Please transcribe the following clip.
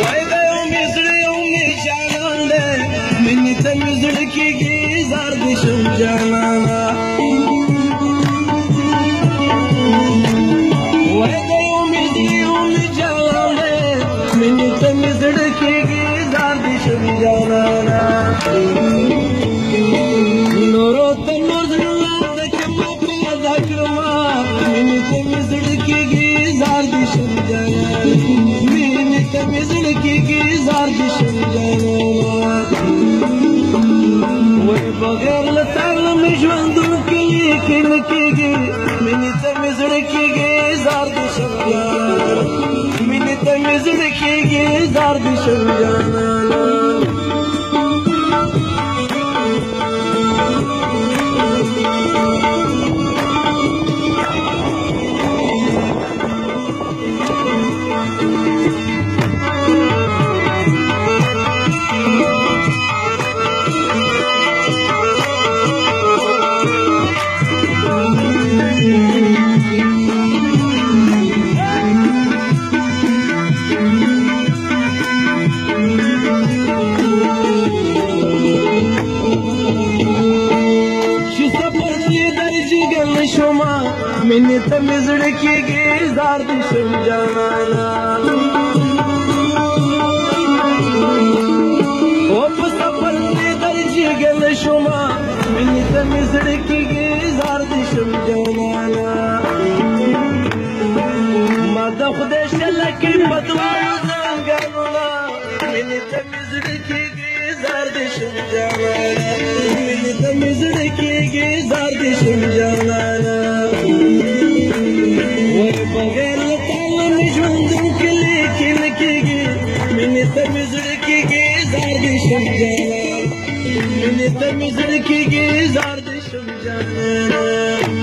وای به امید زړه امید جانان دی مینې ته مې زړه کېږي زار دې شم جانانه وای د امید امید جانان دی مینې ته مې زړه کېږي زار دې شم جانانه نورو ته نور زړه ده که ما پیدا کړمه مینې ته مې زړه کېږي زار دې شم جانانه مینې ته مې زړه کېږي زار دې شم جانانه وای بغیر له تا نه مې ژوندون کلي کې نه کېږي مینې ته مې زړه کېږي زار دې شم جانانه مینې ته مې زړه کېږي زار دې شم جانانه مینې ته مې زړه کېږي زار دې شم جانانه او په سفر دې در جګل شومه مینې ته مې زړه کېږي زار دې شم جانانه ما د خدای شله کې په دواړو زنګانونه مینې ته مې زړه کېږي زار دې شم جانانه مینې ته مې زړه کېږي زار دې شم جانانه بغیر له تا نه مې ژوندون کلي کې نه کېږي مینې ته مې زړه کېږي زار دې شم جانانه مینې ته مې زړه کېږي زار دې شم جانانه